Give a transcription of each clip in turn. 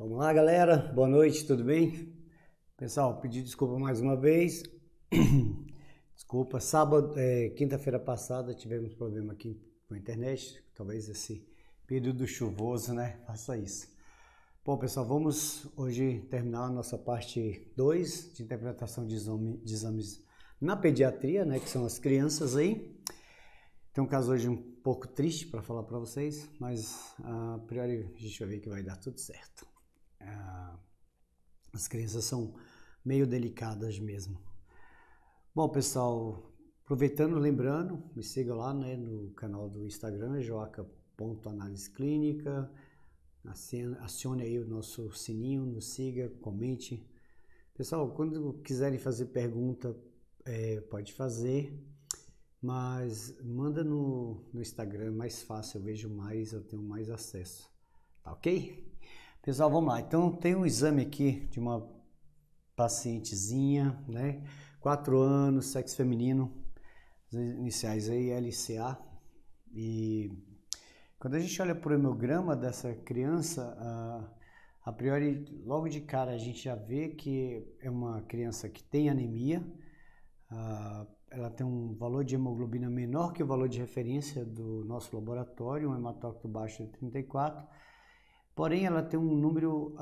Vamos lá, galera. Boa noite, tudo bem? Pessoal, pedi desculpa mais uma vez. Desculpa, quinta-feira passada tivemos problema aqui com a internet. Talvez esse período chuvoso, né? Faça isso. Bom, pessoal, vamos hoje terminar a nossa parte 2 de interpretação de exames na pediatria, né? Que são as crianças aí. Tem um caso hoje um pouco triste para falar para vocês, mas a priori a gente vai ver que vai dar tudo certo. As crianças são meio delicadas mesmo. Bom, pessoal, aproveitando, lembrando, me siga lá, né, no canal do Instagram, joaca.analiseclínica, acione aí o nosso sininho, nos siga, comente. Pessoal, quando quiserem fazer pergunta, pode fazer, mas manda no Instagram, é mais fácil, eu vejo mais, eu tenho mais acesso, tá ok? Pessoal, vamos lá. Então, tem um exame aqui de uma pacientezinha, né? 4 anos, sexo feminino, as iniciais aí, LCA. E quando a gente olha para o hemograma dessa criança, a priori, logo de cara, a gente já vê que é uma criança que tem anemia. Ela tem um valor de hemoglobina menor que o valor de referência do nosso laboratório, um hematócrito baixo de 34. Porém, ela tem um número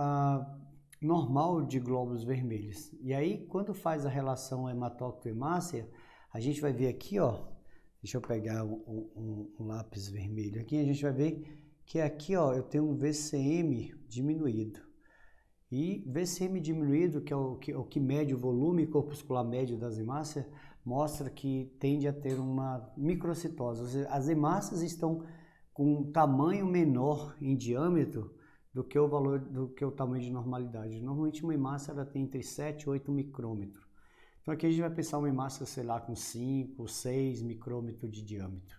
normal de glóbulos vermelhos. E aí, quando faz a relação hematócrito-hemácia, a gente vai ver aqui, ó, deixa eu pegar um lápis vermelho aqui, a gente vai ver que aqui, ó, eu tenho um VCM diminuído. E VCM diminuído, que é o que mede o volume corpuscular médio das hemácias, mostra que tende a ter uma microcitose. As hemácias estão com um tamanho menor em diâmetro do que o tamanho de normalidade. Normalmente uma hemácia ela tem entre 7 e 8 micrômetros. Então aqui a gente vai pensar uma hemácia, sei lá, com 5, 6 micrômetros de diâmetro.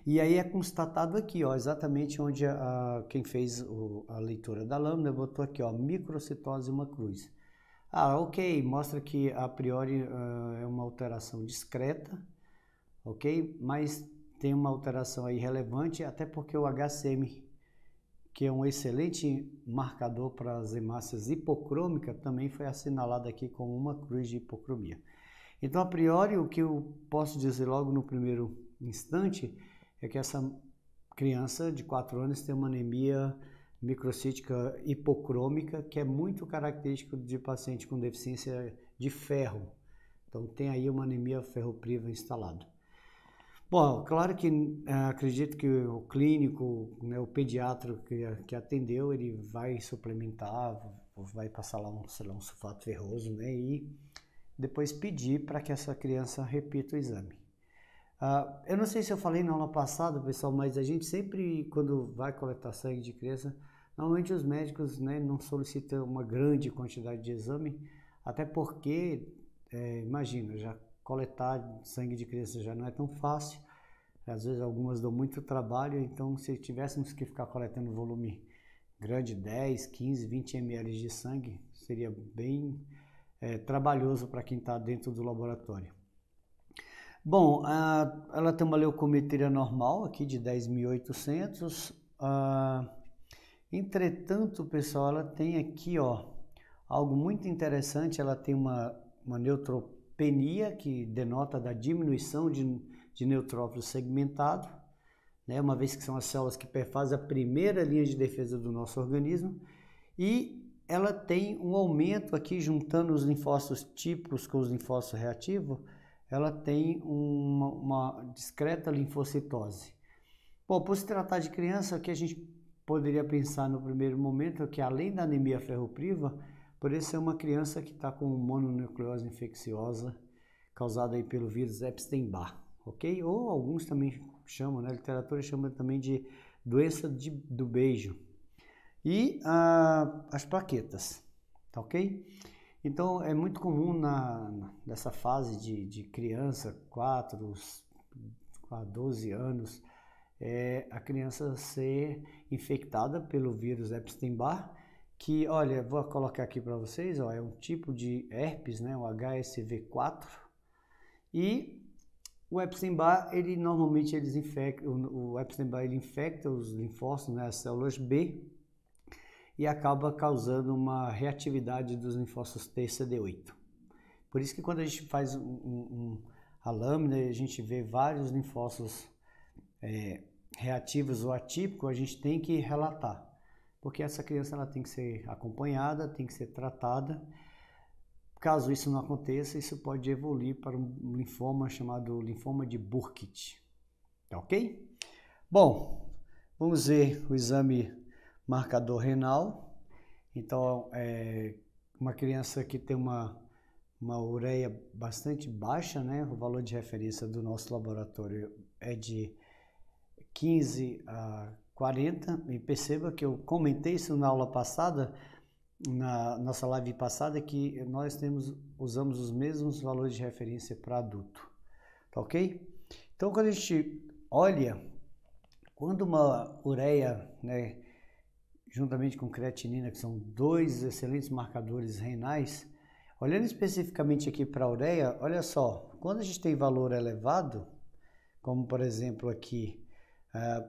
E aí é constatado aqui, ó, exatamente onde quem fez a leitura da lâmina botou aqui, ó, microcitose uma cruz. Ok, mostra que a priori é uma alteração discreta, ok? Mas tem uma alteração aí relevante, até porque o HCM, que é um excelente marcador para as hemácias hipocrômicas, também foi assinalado aqui com uma cruz de hipocromia. Então, a priori, o que eu posso dizer logo no primeiro instante é que essa criança de 4 anos tem uma anemia microcítica hipocrômica, que é muito característico de paciente com deficiência de ferro. Então, tem aí uma anemia ferropriva instalada. Bom, claro que acredito que o clínico, né, o pediatra que atendeu, ele vai suplementar, vai passar lá um sulfato ferroso, né, e depois pedir para que essa criança repita o exame. Eu não sei se eu falei na aula passada, pessoal, mas a gente sempre, quando vai coletar sangue de criança, normalmente os médicos, né, não solicitam uma grande quantidade de exame, até porque, imagina, já coletar sangue de criança já não é tão fácil, às vezes algumas dão muito trabalho, então se tivéssemos que ficar coletando volume grande, 10, 15, 20 ml de sangue, seria bem trabalhoso para quem está dentro do laboratório. Bom, ela tem uma leucometria normal aqui de 10.800, entretanto, pessoal, ela tem aqui, ó, algo muito interessante, ela tem uma neutropenia, que denota da diminuição de neutrófilo segmentado, né, uma vez que são as células que perfazem a primeira linha de defesa do nosso organismo, e ela tem um aumento aqui, juntando os linfócitos típicos com os linfócitos reativos, ela tem uma discreta linfocitose. Bom, por se tratar de criança, o que a gente poderia pensar no primeiro momento é que, além da anemia ferropriva, poderia ser uma criança que está com mononucleose infecciosa causada aí pelo vírus Epstein-Barr, ok? Ou alguns também chamam, né? A literatura chama também de doença do beijo. E as plaquetas, tá ok? Então, é muito comum nessa fase de criança, 4 a 12 anos, a criança ser infectada pelo vírus Epstein-Barr, que, olha, vou colocar aqui para vocês, ó, é um tipo de herpes, né, o HSV4, e o Epstein-Barr, ele normalmente o Epstein-Barr ele infecta os linfócitos, né, as células B, e acaba causando uma reatividade dos linfócitos T e CD8. Por isso que quando a gente faz a lâmina, a gente vê vários linfócitos reativos ou atípicos, a gente tem que relatar, porque essa criança ela tem que ser acompanhada, tem que ser tratada. Caso isso não aconteça, isso pode evoluir para um linfoma chamado linfoma de Burkitt, tá ok? Bom, vamos ver o exame marcador renal. Então, uma criança que tem uma ureia bastante baixa, né? O valor de referência do nosso laboratório é de 15 a 40, e perceba que eu comentei isso na aula passada, na nossa live passada, que nós usamos os mesmos valores de referência para adulto, tá ok? Então, quando a gente olha, quando uma ureia, né, juntamente com creatinina, que são dois excelentes marcadores renais, olhando especificamente aqui para a ureia, olha só, quando a gente tem valor elevado, como por exemplo aqui,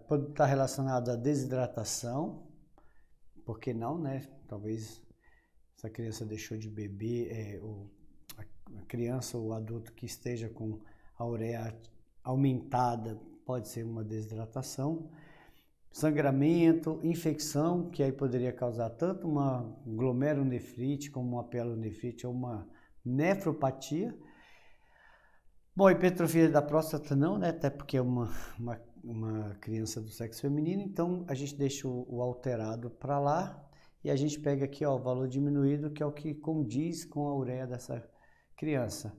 pode estar relacionado à desidratação, por que não, né? Talvez essa criança deixou de beber, a criança ou o adulto que esteja com a ureia aumentada, pode ser uma desidratação. Sangramento, infecção, que aí poderia causar tanto uma glomerulonefrite como uma pielonefrite ou uma nefropatia. Bom, hipertrofia da próstata não, né? Até porque é uma criança do sexo feminino, então a gente deixa o alterado para lá e a gente pega aqui, ó, o valor diminuído, que é o que condiz com a ureia dessa criança.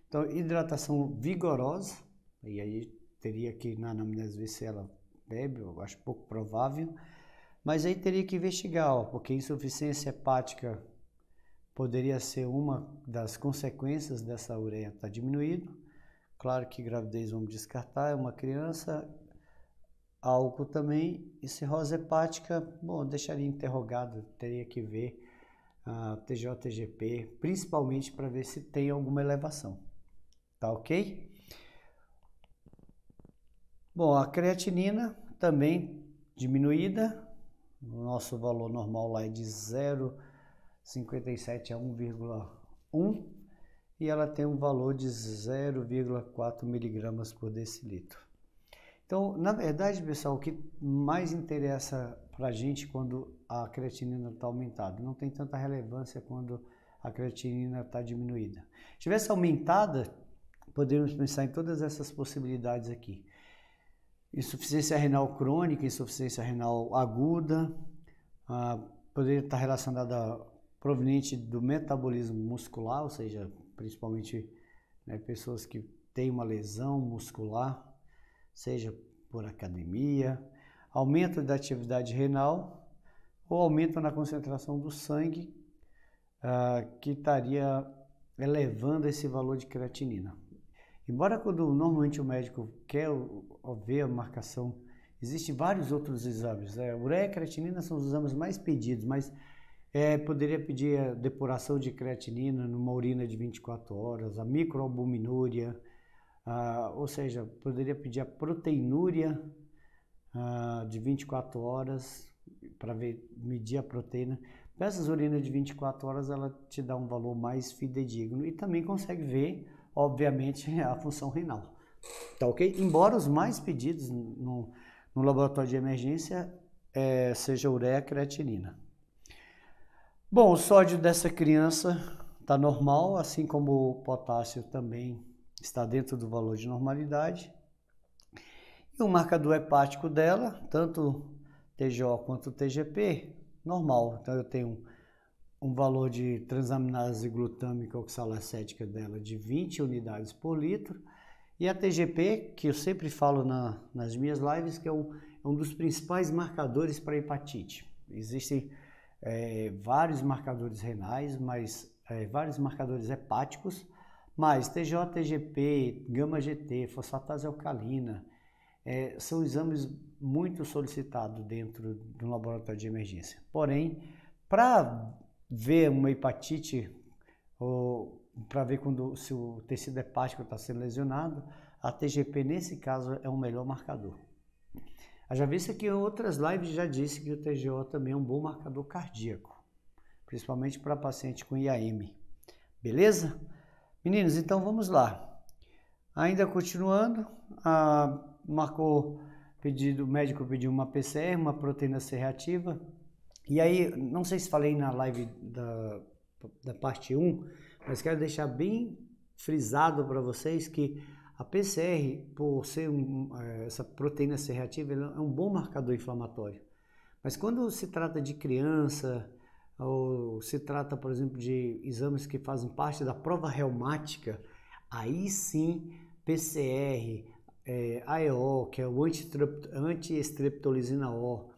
Então, hidratação vigorosa, e aí teria que na anamnese ver se ela bebe, eu acho pouco provável, mas aí teria que investigar, ó, porque insuficiência hepática poderia ser uma das consequências dessa ureia estar diminuído. Claro que gravidez vamos descartar, é uma criança, álcool também, e cirrose hepática, bom, deixaria interrogado, teria que ver a TJ-TGP, principalmente para ver se tem alguma elevação, tá ok? Bom, a creatinina também diminuída, o nosso valor normal lá é de 0,57 a 1,1 e ela tem um valor de 0,4 miligramas por decilitro. Então, na verdade, pessoal, o que mais interessa para a gente quando a creatinina está aumentada? Não tem tanta relevância quando a creatinina está diminuída. Se tivesse aumentada, podemos pensar em todas essas possibilidades aqui. Insuficiência renal crônica, insuficiência renal aguda, poderia estar relacionada proveniente do metabolismo muscular, ou seja, principalmente, né, pessoas que têm uma lesão muscular, seja por academia, aumento da atividade renal ou aumento na concentração do sangue, que estaria elevando esse valor de creatinina. Embora quando normalmente o médico quer ver a marcação, existem vários outros exames. Ureia e creatinina são os exames mais pedidos, mas poderia pedir a depuração de creatinina numa urina de 24 horas, a microalbuminúria, ou seja, poderia pedir a proteinúria de 24 horas para medir a proteína. Essas urinas de 24 horas ela te dá um valor mais fidedigno e também consegue ver, obviamente, a função renal. Tá ok? Embora os mais pedidos no laboratório de emergência seja ureia e creatinina. Bom, o sódio dessa criança está normal, assim como o potássio também está dentro do valor de normalidade. E o marcador hepático dela, tanto TJ quanto TGP, normal. Então eu tenho um valor de transaminase glutâmica oxalacética dela de 20 unidades por litro. E a TGP, que eu sempre falo nas minhas lives, que é um dos principais marcadores para hepatite. Existem vários marcadores renais, mas vários marcadores hepáticos, mas TJ, TGP, gama-GT, fosfatase alcalina, são exames muito solicitados dentro do laboratório de emergência. Porém, para ver uma hepatite, ou para ver se o tecido hepático está sendo lesionado, a TGP nesse caso é o melhor marcador. Já visto que em outras lives já disse que o TGO também é um bom marcador cardíaco, principalmente para paciente com IAM. Beleza? Meninos, então vamos lá. Ainda continuando, o médico pediu uma PCR, uma proteína C reativa. E aí, não sei se falei na live da parte 1, mas quero deixar bem frisado para vocês que a PCR, por ser essa proteína C reativa, ela é um bom marcador inflamatório. Mas quando se trata de criança, ou se trata, por exemplo, de exames que fazem parte da prova reumática, aí sim, PCR, AEO, que é o anti-estreptolizina O,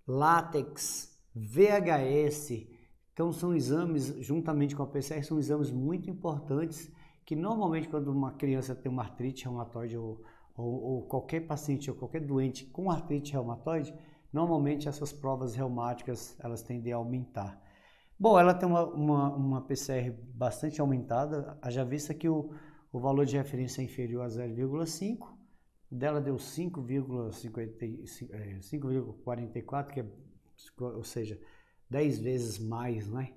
látex, VHS, então são exames, juntamente com a PCR, são exames muito importantes que normalmente quando uma criança tem uma artrite reumatoide ou qualquer paciente ou qualquer doente com artrite reumatoide, normalmente essas provas reumáticas elas tendem a aumentar. Bom, ela tem uma PCR bastante aumentada, haja vista que o valor de referência é inferior a 0,5, dela deu 5,44, que é, ou seja, 10 vezes mais, né?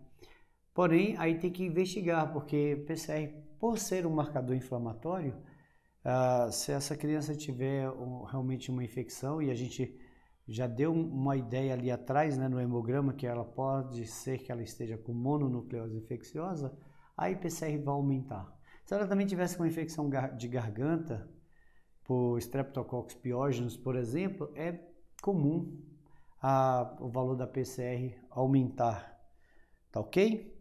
Porém, aí tem que investigar, porque PCR, por ser um marcador inflamatório, se essa criança tiver realmente uma infecção, e a gente já deu uma ideia ali atrás, né, no hemograma, que ela pode ser que ela esteja com mononucleose infecciosa, aí PCR vai aumentar. Se ela também tivesse com infecção de garganta, por Streptococcus pyogenes, por exemplo, é comum o valor da PCR aumentar, tá ok?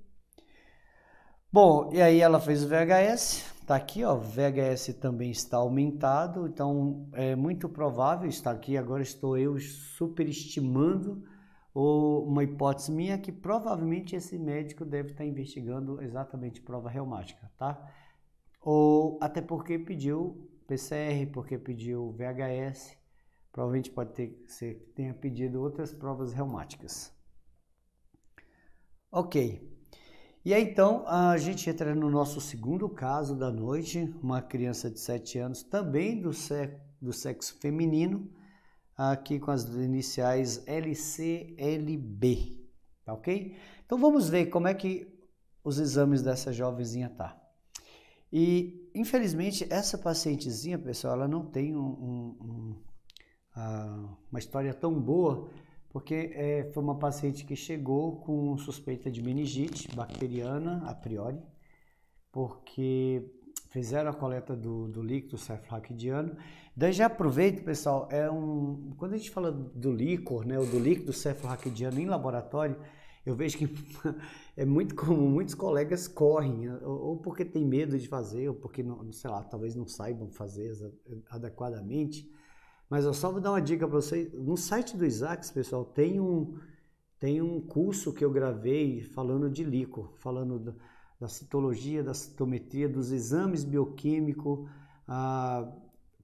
Bom, e aí ela fez o VHS, tá aqui, ó, o VHS também está aumentado, então é muito provável, está aqui, agora estou eu superestimando uma hipótese minha que provavelmente esse médico deve estar investigando exatamente prova reumática, tá? Ou até porque pediu PCR, porque pediu VHS, provavelmente pode ser que tenha pedido outras provas reumáticas. Ok. E aí então a gente entra no nosso segundo caso da noite, uma criança de 7 anos, também do sexo feminino, aqui com as iniciais LCLB, tá ok? Então vamos ver como é que os exames dessa jovenzinha tá. E infelizmente essa pacientezinha, pessoal, ela não tem uma história tão boa, porque foi uma paciente que chegou com suspeita de meningite bacteriana, a priori, porque fizeram a coleta do líquido cefalorraquidiano. Daí já aproveito, pessoal, quando a gente fala do líquor, né, ou do líquido cefalorraquidiano em laboratório, eu vejo que é muito comum, muitos colegas correm, ou porque tem medo de fazer, ou porque, não, sei lá, talvez não saibam fazer adequadamente. Mas eu só vou dar uma dica para vocês. No site do Isaacs, pessoal, tem um curso que eu gravei falando de líquor, falando da citologia, da citometria, dos exames bioquímicos,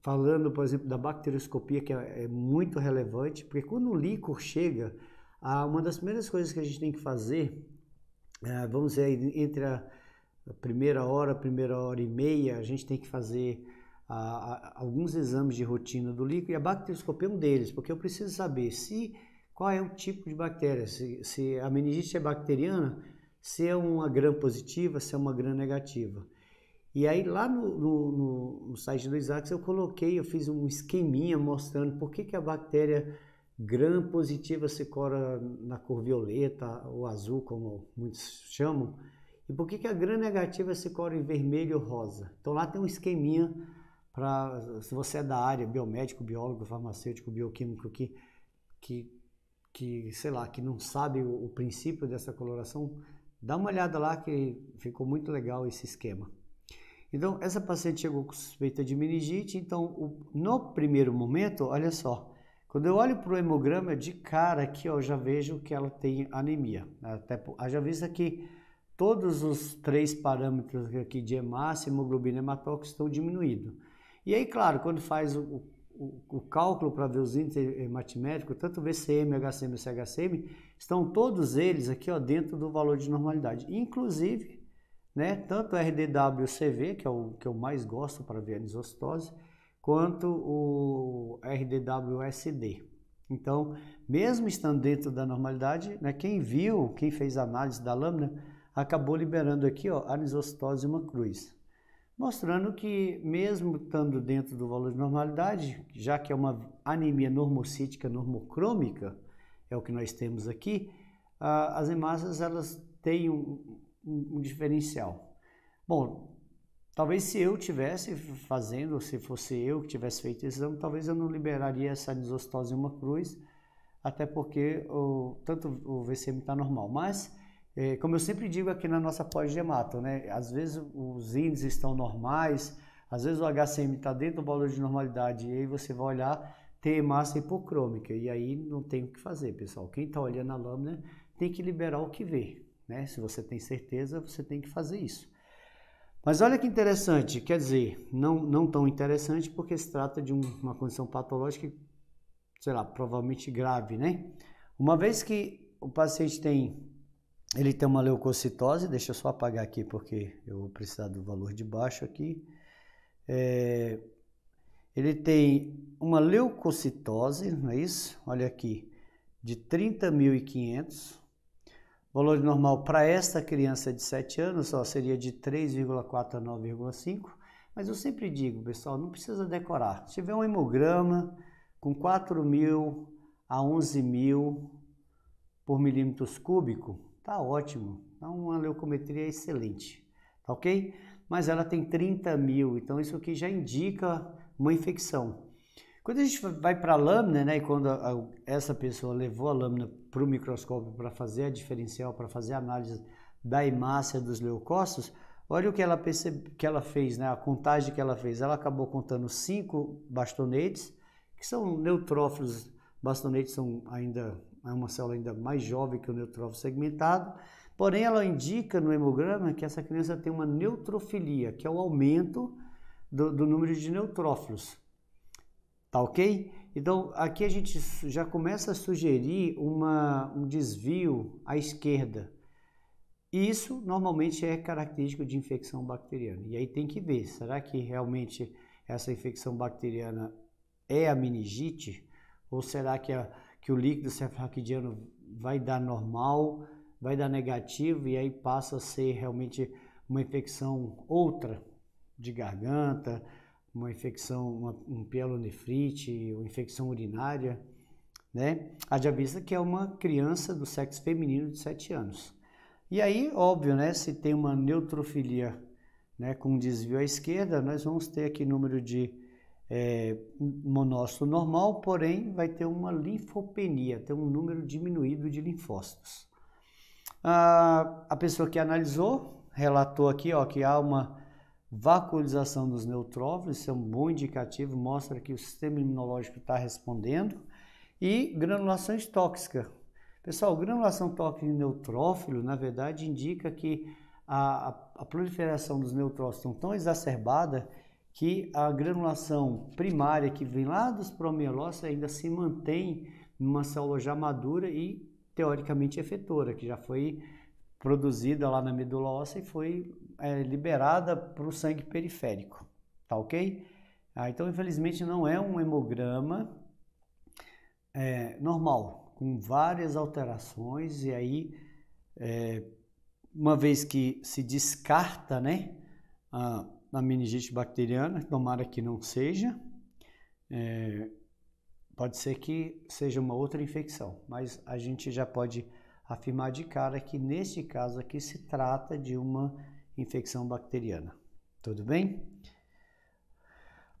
falando, por exemplo, da bacterioscopia, que é muito relevante, porque quando o líquor chega, uma das primeiras coisas que a gente tem que fazer, vamos dizer, entre a primeira hora e meia, a gente tem que fazer alguns exames de rotina do líquido, e a bacterioscopia é um deles, porque eu preciso saber qual é o tipo de bactéria, se a meningite é bacteriana, se é uma gram positiva, se é uma gram negativa. E aí lá no site do Isaacs eu fiz um esqueminha mostrando por que a bactéria gram positiva se cora na cor violeta ou azul, como muitos chamam, e por que a gram negativa se cora em vermelho ou rosa. Então lá tem um esqueminha para, se você é da área, biomédico, biólogo, farmacêutico, bioquímico, que sei lá, que não sabe o princípio dessa coloração, dá uma olhada lá que ficou muito legal esse esquema. Então, essa paciente chegou com suspeita de meningite, então, no primeiro momento, olha só, quando eu olho para o hemograma, de cara aqui, ó, eu já vejo que ela tem anemia. Até, já visto aqui, todos os 3 parâmetros aqui de hemácia, hemoglobina e hematócrito estão diminuídos. E aí, claro, quando faz o cálculo para ver os índices hematimétricos, tanto VCM, HCM e CHCM, estão todos eles aqui, ó, dentro do valor de normalidade. Inclusive, né, tanto RDW-CV, que é o que eu mais gosto para ver a anisostose, quanto o RDWSD. Então, mesmo estando dentro da normalidade, né, quem fez a análise da lâmina, acabou liberando aqui, ó, anisostose 1 cruz, mostrando que mesmo estando dentro do valor de normalidade, já que é uma anemia normocítica normocrômica, é o que nós temos aqui, as hemácias elas têm um diferencial. Bom, talvez se eu tivesse fazendo, se fosse eu que tivesse feito esse exame, talvez eu não liberaria essa anisostose 1 cruz, até porque tanto o VCM está normal. Mas, como eu sempre digo aqui na nossa pós-gemato, né? Às vezes os índices estão normais, às vezes o HCM está dentro do valor de normalidade, e aí você vai olhar, tem hemácia hipocrômica, e aí não tem o que fazer, pessoal. Quem está olhando a lâmina tem que liberar o que vê, né? Se você tem certeza, você tem que fazer isso. Mas olha que interessante, quer dizer, não tão interessante porque se trata de uma condição patológica, sei lá, provavelmente grave, né? Uma vez que o paciente tem uma leucocitose, deixa eu só apagar aqui porque eu vou precisar do valor de baixo aqui. Ele tem uma leucocitose, não é isso? Olha aqui, de 30.500. O valor normal para esta criança de 7 anos só seria de 3,4 a 9,5. Mas eu sempre digo, pessoal, não precisa decorar. Se tiver um hemograma com 4.000 a 11.000 por milímetros cúbico, tá ótimo. Então, uma leucometria excelente, tá ok? Mas ela tem 30.000, então isso aqui já indica uma infecção. Quando a gente vai para a lâmina, né, e quando essa pessoa levou a lâmina para o microscópio para fazer a diferencial, para fazer a análise da hemácia dos leucócitos, olha o que ela fez, né, a contagem que ela fez. Ela acabou contando 5 bastonetes, que são neutrófilos. Bastonetes são é uma célula ainda mais jovem que o neutrófilo segmentado, porém ela indica no hemograma que essa criança tem uma neutrofilia, que é o aumento do número de neutrófilos. Tá ok? Então, aqui a gente já começa a sugerir um desvio à esquerda. Isso, normalmente, é característico de infecção bacteriana. E aí tem que ver, será que realmente essa infecção bacteriana é a meningite? Ou será que o líquido cefalorraquidiano vai dar normal, vai dar negativo e aí passa a ser realmente uma infecção outra, de garganta, uma infecção, um pielonefrite, uma infecção urinária, né? Haja vista que é uma criança do sexo feminino de 7 anos. E aí, óbvio, né? Se tem uma neutrofilia, né, com desvio à esquerda, nós vamos ter aqui número de monócito normal, porém vai ter uma linfopenia, ter um número diminuído de linfócitos. A pessoa que analisou relatou aqui, ó, que há uma vacuolização dos neutrófilos, isso é um bom indicativo, mostra que o sistema imunológico está respondendo. E granulações tóxicas. Pessoal, granulação tóxica em neutrófilo, na verdade, indica que a proliferação dos neutrófilos estão tão exacerbada que a granulação primária que vem lá dos promielócitos ainda se mantém numa célula já madura e teoricamente efetora, que já foi produzida lá na medula óssea e foi liberada para o sangue periférico, tá ok? Então, infelizmente, não é um hemograma normal, com várias alterações, e aí, uma vez que se descarta, né, a meningite bacteriana, tomara que não seja, pode ser que seja uma outra infecção, mas a gente já pode afirmar de cara que neste caso aqui se trata de uma infecção bacteriana. Tudo bem?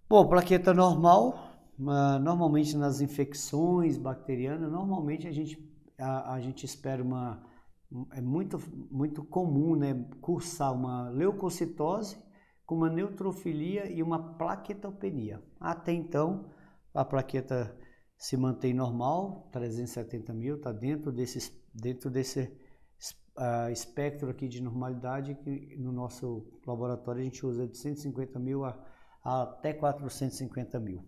Bom, plaqueta normal, normalmente nas infecções bacterianas, normalmente a gente espera é muito comum, né, cursar uma leucocitose com uma neutrofilia e uma plaquetopenia. Até então, a plaqueta se mantém normal, 370.000, está dentro desse espectro aqui de normalidade que no nosso laboratório a gente usa de 150.000 até 450.000.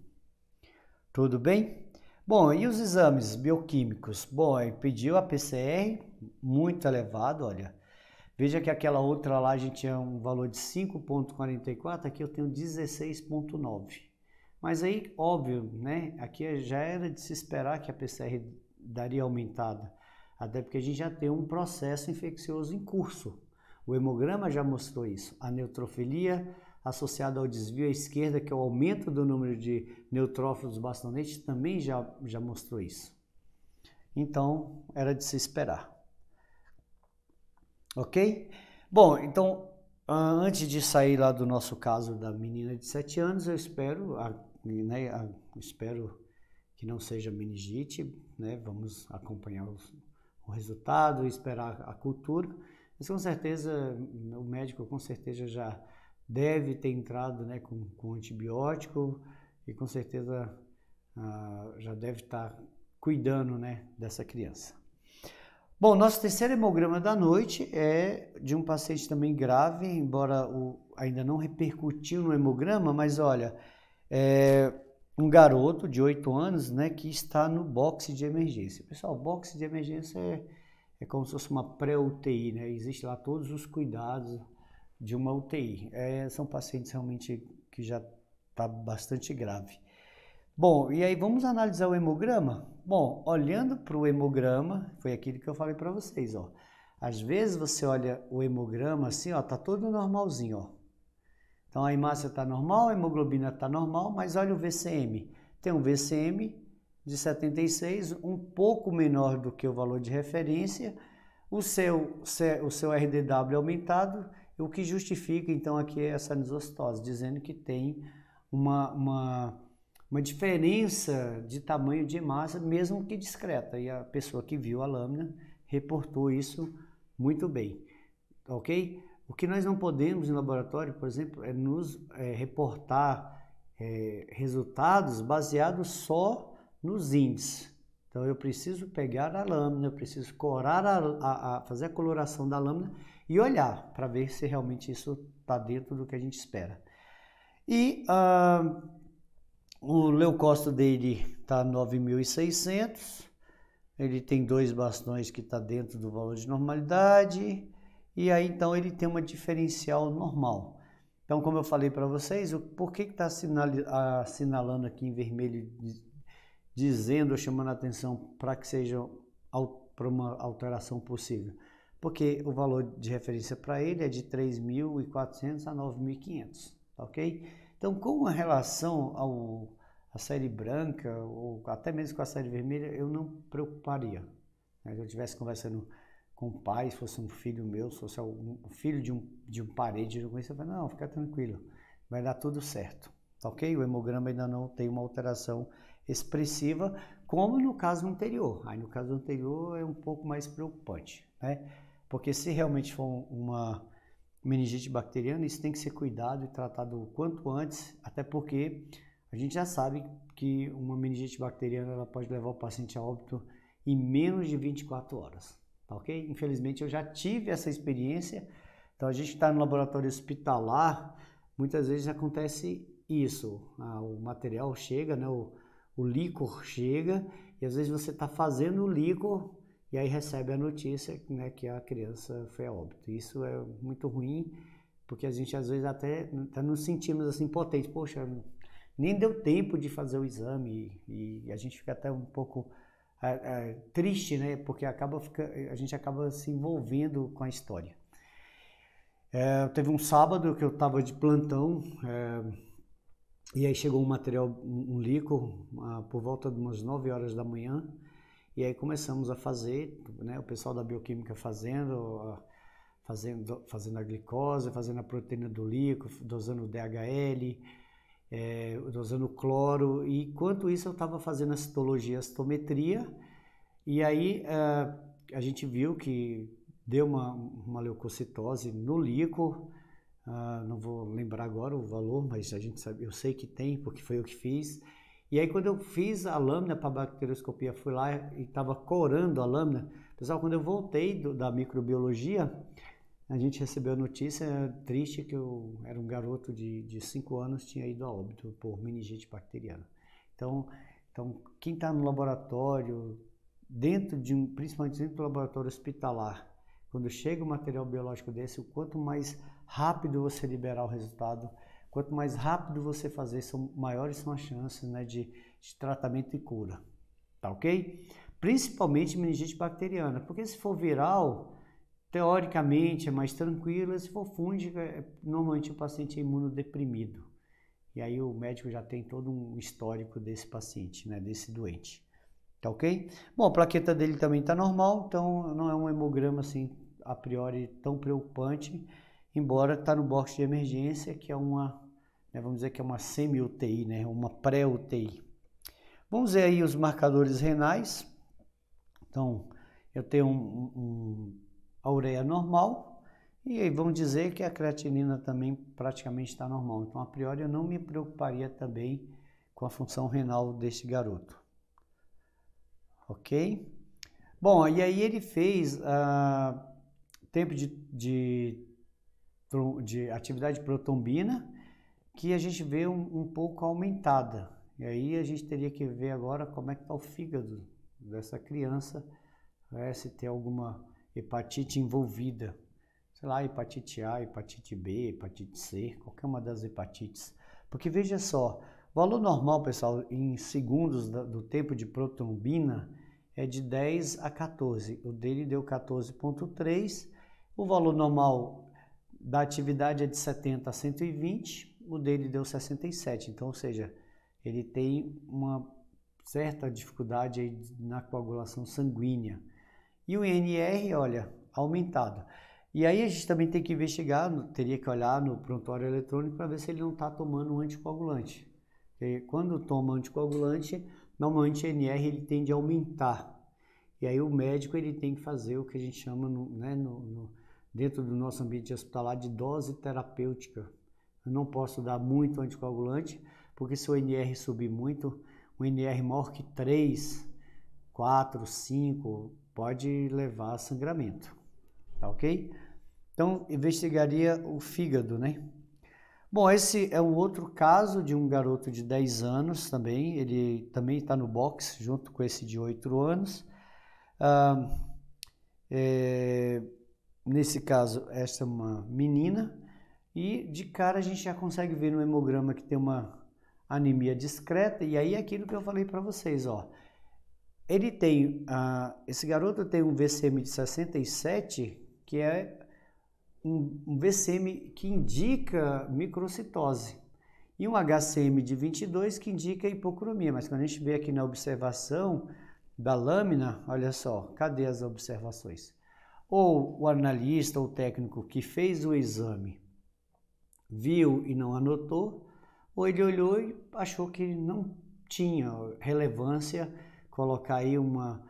Tudo bem? Bom, e os exames bioquímicos? Bom, pediu a PCR, muito elevado, olha. Veja que aquela outra lá a gente tinha um valor de 5,44, aqui eu tenho 16,9. Mas aí, óbvio, né? Aqui já era de se esperar que a PCR daria aumentada, até porque a gente já tem um processo infeccioso em curso. O hemograma já mostrou isso. A neutrofilia associada ao desvio à esquerda, que é o aumento do número de neutrófilos bastonetes, também já mostrou isso. Então, era de se esperar. Ok? Bom, então, antes de sair lá do nosso caso da menina de 7 anos, eu espero, espero que não seja meningite, né? Vamos acompanhar o resultado, esperar a cultura. Mas com certeza, o médico com certeza já deve ter entrado, né, com antibiótico e com certeza já deve estar cuidando, né, dessa criança. Bom, nosso terceiro hemograma da noite é de um paciente também grave, embora ainda não repercutiu no hemograma, mas olha, é um garoto de 8 anos, né, que está no boxe de emergência. Pessoal, boxe de emergência é como se fosse uma pré-UTI, né? Existe lá todos os cuidados de uma UTI. São pacientes realmente que já está bastante grave. Bom, e aí vamos analisar o hemograma? Bom, olhando para o hemograma, foi aquilo que eu falei para vocês, ó. Às vezes você olha o hemograma assim, ó, tá todo normalzinho, ó. Então a hemácia está normal, a hemoglobina está normal, mas olha o VCM. Tem um VCM de 76, um pouco menor do que o valor de referência, o seu RDW aumentado, o que justifica então aqui essa anisostose, dizendo que tem uma diferença de tamanho de hemácia, mesmo que discreta, e a pessoa que viu a lâmina reportou isso muito bem, ok? O que nós não podemos em laboratório, por exemplo, é reportar resultados baseados só nos índices. Então eu preciso pegar a lâmina, eu preciso corar fazer a coloração da lâmina e olhar para ver se realmente isso está dentro do que a gente espera. E o leucócito dele está 9.600, ele tem 2 bastões que está dentro do valor de normalidade, e aí então ele tem uma diferencial normal. Então, como eu falei para vocês, por que está assinalando aqui em vermelho, dizendo ou chamando a atenção para que seja para uma alteração possível? Porque o valor de referência para ele é de 3.400 a 9.500, ok? Então, com relação à série branca, ou até mesmo com a série vermelha, eu não preocuparia. Se eu estivesse conversando com o pai, se fosse um filho meu, se fosse um filho de um parente, eu conhecia, eu falei, não, fica tranquilo, vai dar tudo certo, ok? O hemograma ainda não tem uma alteração expressiva, como no caso anterior. Aí no caso anterior é um pouco mais preocupante, né? Porque se realmente for uma meningite bacteriana, isso tem que ser cuidado e tratado o quanto antes, até porque a gente já sabe que uma meningite bacteriana ela pode levar o paciente a óbito em menos de 24 horas, tá ok? Infelizmente eu já tive essa experiência, então a gente está no laboratório hospitalar, muitas vezes acontece isso, o material chega, né, o líquor chega, e às vezes você está fazendo o líquor e aí recebe a notícia, né, que a criança foi a óbito. Isso é muito ruim, porque a gente às vezes até nos sentimos assim impotentes. Poxa, nem deu tempo de fazer o exame e a gente fica até um pouco triste, né, porque a gente acaba se envolvendo com a história. Teve um sábado que eu estava de plantão, e aí chegou um material, um líquor, por volta de umas 9 horas da manhã, e aí começamos a fazer, né, o pessoal da bioquímica fazendo a glicose, fazendo a proteína do líquido, dosando o DHL, dosando o cloro, e enquanto isso eu estava fazendo a citologia, a citometria, e aí a gente viu que deu uma leucocitose no líquor, não vou lembrar agora o valor, mas a gente sabe, eu sei que tem, porque foi eu que fiz. E aí quando eu fiz a lâmina para a bacterioscopia, fui lá e estava corando a lâmina. Pessoal, quando eu voltei da microbiologia, a gente recebeu a notícia triste que eu era um garoto de 5 anos, tinha ido a óbito por meningite bacteriana. Então quem está no laboratório, principalmente dentro do laboratório hospitalar, quando chega um material biológico desse, o quanto mais rápido você liberar o resultado, quanto mais rápido você fazer, maiores são as chances, né, de tratamento e cura, tá ok? Principalmente meningite bacteriana, porque se for viral, teoricamente é mais tranquilo, se for fúngica, normalmente o paciente é imunodeprimido. E aí o médico já tem todo um histórico desse paciente, né, desse doente. Tá ok? Bom, a plaqueta dele também está normal, então não é um hemograma assim, a priori, tão preocupante, embora está no box de emergência, que é uma, né, vamos dizer que é uma semi-UTI, né, uma pré-UTI. Vamos ver aí os marcadores renais. Então, eu tenho a ureia normal, e aí vamos dizer que a creatinina também praticamente está normal. Então, a priori, eu não me preocuparia também com a função renal deste garoto. Ok? Bom, e aí ele fez tempo de atividade protombina, que a gente vê um pouco aumentada. E aí a gente teria que ver agora como é que está o fígado dessa criança, né, se tem alguma hepatite envolvida. Sei lá, hepatite A, hepatite B, hepatite C, qualquer uma das hepatites. Porque veja só, o valor normal, pessoal, em segundos do tempo de protrombina é de 10 a 14. O dele deu 14,3. O valor normal da atividade é de 70 a 120. O dele deu 67. Então, ou seja, ele tem uma certa dificuldade aí na coagulação sanguínea. E o INR, olha, aumentado. E aí a gente também tem que investigar, teria que olhar no prontuário eletrônico para ver se ele não está tomando um anticoagulante. Porque quando toma anticoagulante, normalmente o INR ele tende a aumentar. E aí o médico ele tem que fazer o que a gente chama, dentro do nosso ambiente hospitalar, de dose terapêutica. Eu não posso dar muito anticoagulante, porque se o INR subir muito, o INR maior que 3, 4, 5, pode levar a sangramento. Tá ok? Então, investigaria o fígado, né? Bom, esse é um outro caso de um garoto de 10 anos também. Ele também está no box, junto com esse de 8 anos. Nesse caso, essa é uma menina. E de cara a gente já consegue ver no hemograma que tem uma anemia discreta. E aí é aquilo que eu falei para vocês, ó. Ele tem, esse garoto tem um VCM de 67, que é um VCM que indica microcitose, e um HCM de 22 que indica hipocromia. Mas quando a gente vê aqui na observação da lâmina, olha só, cadê as observações? Ou o analista ou técnico que fez o exame viu e não anotou, ou ele olhou e achou que não tinha relevância colocar aí uma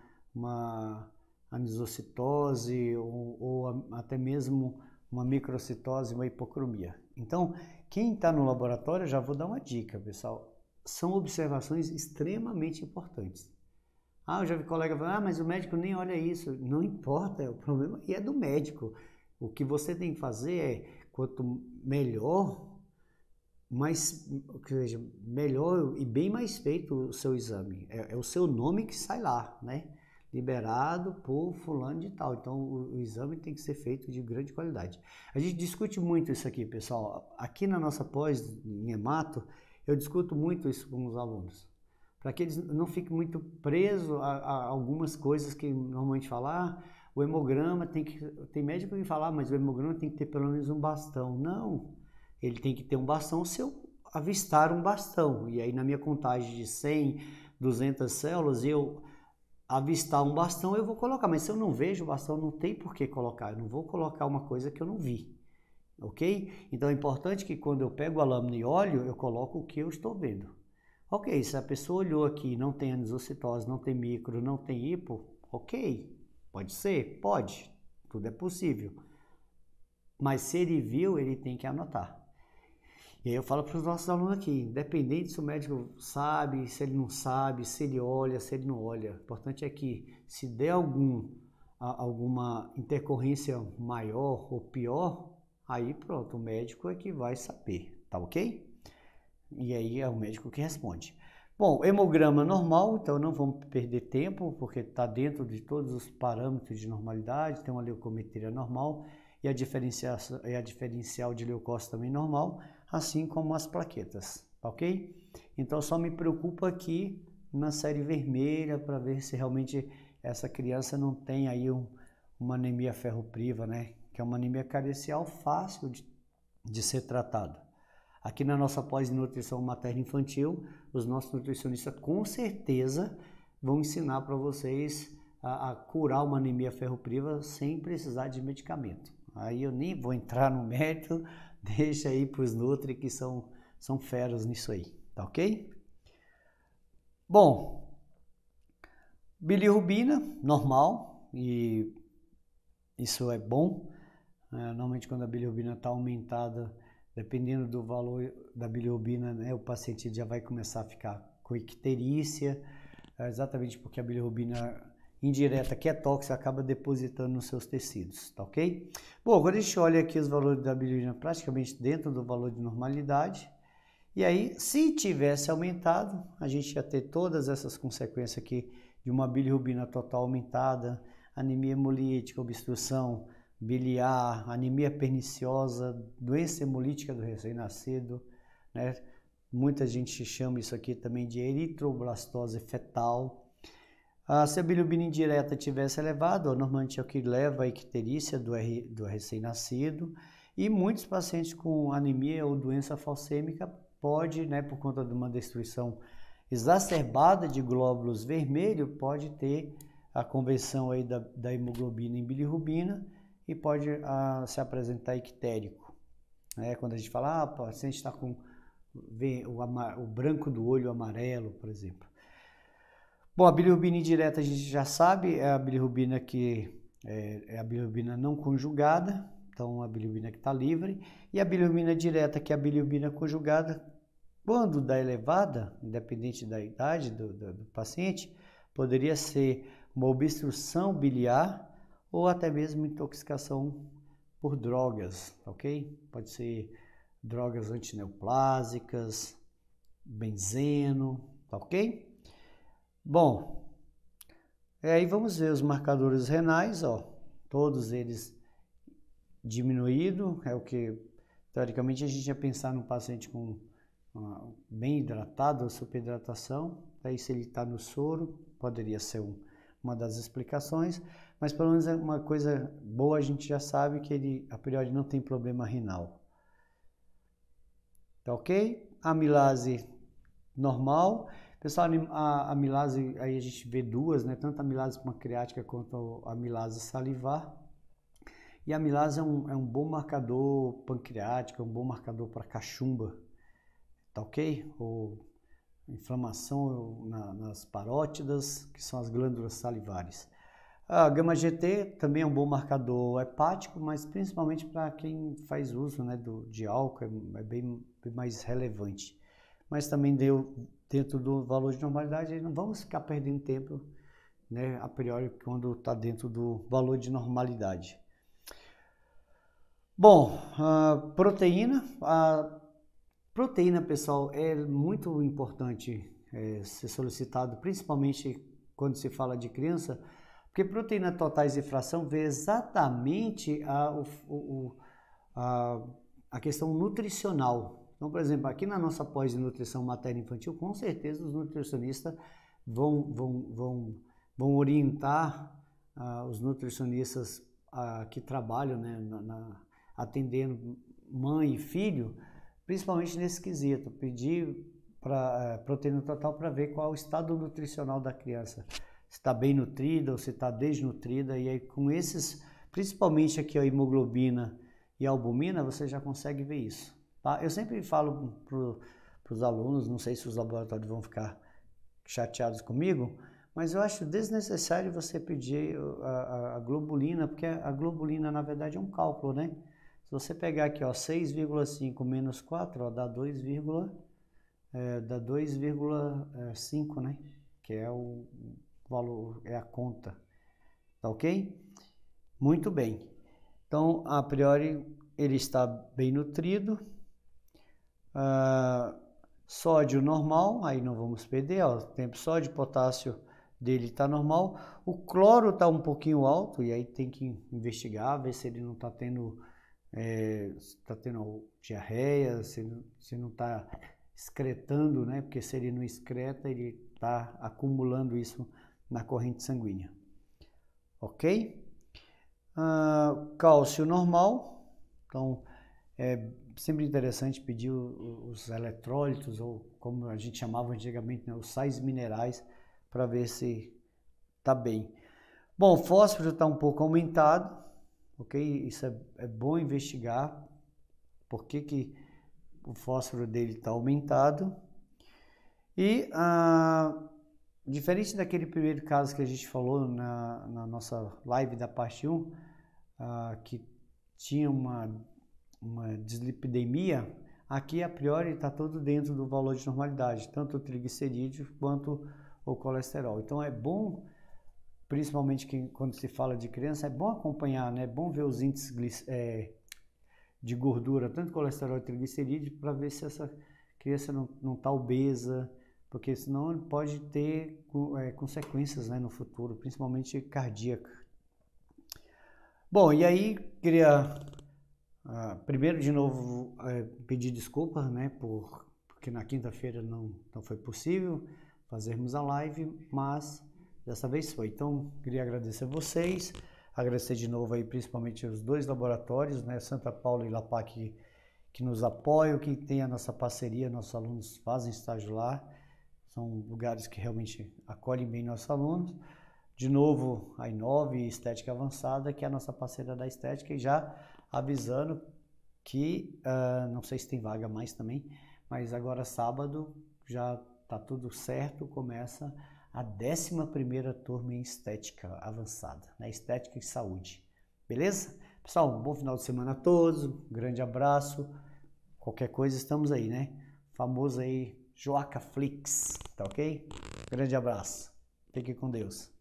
anisocitose ou até mesmo uma microcitose, uma hipocromia. Então, quem está no laboratório, já vou dar uma dica, pessoal, são observações extremamente importantes. Eu já vi colega falando, mas o médico nem olha isso. Não importa, o problema é do médico. O que você tem que fazer é, quanto melhor, melhor e bem mais feito o seu exame. É o seu nome que sai lá, né? Liberado por fulano de tal. Então, o exame tem que ser feito de grande qualidade. A gente discute muito isso aqui, pessoal. Aqui na nossa pós, em hemato, eu discuto muito isso com os alunos. Para que eles não fiquem muito presos a algumas coisas que normalmente falam, o hemograma tem médico que fala, mas o hemograma tem que ter pelo menos um bastão. Não, ele tem que ter um bastão se eu avistar um bastão. E aí na minha contagem de 100, 200 células, eu avistar um bastão, eu vou colocar. Mas se eu não vejo o bastão, não tem por que colocar. Eu não vou colocar uma coisa que eu não vi. Ok? Então é importante que quando eu pego a lâmina e olho, eu coloco o que eu estou vendo. Ok, se a pessoa olhou aqui, não tem anisocitose, não tem micro, não tem hipo, ok, pode ser? Pode, tudo é possível. Mas se ele viu, ele tem que anotar. E aí eu falo para os nossos alunos aqui, independente se o médico sabe, se ele não sabe, se ele olha, se ele não olha, o importante é que se der alguma intercorrência maior ou pior, aí pronto, o médico é que vai saber, tá ok? E aí é o médico que responde. Bom, hemograma normal, então não vamos perder tempo, porque está dentro de todos os parâmetros de normalidade, tem uma leucometria normal e a diferencial de leucócito também normal. assim como as plaquetas, tá ok? Então só me preocupa aqui na série vermelha para ver se realmente essa criança não tem aí uma anemia ferropriva, né? Que é uma anemia carencial fácil de ser tratada. Aqui na nossa pós-nutrição materno-infantil, os nossos nutricionistas com certeza vão ensinar para vocês a curar uma anemia ferropriva sem precisar de medicamento. Aí eu nem vou entrar no mérito, deixa aí para os nutri que são feras nisso aí, tá ok? Bom, bilirrubina normal, e isso é bom. Normalmente quando a bilirrubina está aumentada, dependendo do valor da bilirrubina, né, o paciente já vai começar a ficar com icterícia, exatamente porque a bilirrubina indireta, que é tóxica, acaba depositando nos seus tecidos, tá ok? Bom, quando a gente olha aqui os valores da bilirrubina praticamente dentro do valor de normalidade, e aí, se tivesse aumentado, a gente ia ter todas essas consequências aqui de uma bilirrubina total aumentada, anemia hemolítica, obstrução biliar, anemia perniciosa, doença hemolítica do recém-nascido, né? Muita gente chama isso aqui também de eritroblastose fetal. Se a bilirrubina indireta tivesse elevado, normalmente é o que leva à icterícia do recém-nascido, e muitos pacientes com anemia ou doença falcêmica pode, né, por conta de uma destruição exacerbada de glóbulos vermelhos, pode ter a conversão aí da hemoglobina em bilirrubina e pode se apresentar ictérico. Quando a gente fala, o paciente está com o branco do olho amarelo, por exemplo. Bom, a bilirrubina indireta a gente já sabe, é a bilirrubina que é a bilirrubina não conjugada, então a bilirrubina que está livre, e a bilirrubina direta, que é a bilirrubina conjugada, quando dá elevada, independente da idade do paciente, poderia ser uma obstrução biliar ou até mesmo intoxicação por drogas, ok? Pode ser drogas antineoplásicas, benzeno, tá ok? Bom, aí vamos ver os marcadores renais, ó, todos eles diminuído, é o que teoricamente a gente ia pensar num paciente com bem hidratado, superidratação, aí se ele está no soro, poderia ser uma das explicações, mas pelo menos uma coisa boa a gente já sabe que ele a priori não tem problema renal. Tá ok? Amilase normal. Pessoal, a amilase, aí a gente vê duas, né? Tanto a amilase pancreática quanto a amilase salivar. E a amilase é um bom marcador pancreático, é um bom marcador para cachumba, tá ok? Ou inflamação nas parótidas, que são as glândulas salivares. A gama-GT também é um bom marcador hepático, mas principalmente para quem faz uso, né, de álcool, é bem mais relevante. Mas também dentro do valor de normalidade, não vamos ficar perdendo tempo, né, a priori, quando está dentro do valor de normalidade. Bom, proteína. A proteína, pessoal, é muito importante ser solicitado, principalmente quando se fala de criança, porque proteína totais e fração vê exatamente a questão nutricional. Então, por exemplo, aqui na nossa pós-nutrição materno-infantil, com certeza os nutricionistas vão orientar os nutricionistas que trabalham, né, atendendo mãe e filho, principalmente nesse quesito, pedir para proteína total para ver qual é o estado nutricional da criança, se está bem nutrida ou se está desnutrida, e aí com esses, principalmente aqui a hemoglobina e a albumina, você já consegue ver isso, tá? Eu sempre falo para os alunos, não sei se os laboratórios vão ficar chateados comigo, mas eu acho desnecessário você pedir a globulina, porque a globulina na verdade é um cálculo, né? Se você pegar aqui, ó, 6,5 menos 4, ó, dá 2,5, né? Que é o valor, é a conta. Tá ok? Muito bem. Então, a priori, ele está bem nutrido. Sódio normal, aí não vamos perder, ó, tempo sódio, potássio dele está normal. O cloro está um pouquinho alto, e aí tem que investigar, ver se ele não está tendo se está tendo diarreia, se não está excretando, né? Porque se ele não excreta, ele está acumulando isso na corrente sanguínea. Ok? Cálcio normal, então é sempre interessante pedir os eletrólitos, ou como a gente chamava antigamente, né, os sais minerais, para ver se está bem. Bom, o fósforo está um pouco aumentado, ok? Isso é bom investigar por que o fósforo dele está aumentado. E diferente daquele primeiro caso que a gente falou na nossa live da parte 1, que tinha uma dislipidemia, aqui a priori está tudo dentro do valor de normalidade, tanto o triglicerídeo quanto o colesterol. Então é bom, principalmente quando se fala de criança, é bom acompanhar, né? É bom ver os índices de gordura, tanto colesterol e triglicerídeo, para ver se essa criança não está obesa, porque senão pode ter consequências, né, no futuro, principalmente cardíaca. Bom, e aí queria primeiro de novo pedir desculpas, né, porque na quinta-feira não foi possível fazermos a live, mas dessa vez foi. Então queria agradecer a vocês, agradecer de novo aí principalmente os dois laboratórios, né, Santa Paula e Lapac, que nos apoiam, que tem a nossa parceria, nossos alunos fazem estágio lá, são lugares que realmente acolhem bem nossos alunos. De novo, a Inove Estética Avançada, que é a nossa parceira da estética, e já avisando que, não sei se tem vaga mais também, mas agora sábado já tá tudo certo, começa a 11ª turma em Estética Avançada, né? Estética e Saúde, beleza? Pessoal, um bom final de semana a todos, um grande abraço, qualquer coisa estamos aí, né? Famoso aí, Joacaflix, tá ok? Grande abraço, fique com Deus.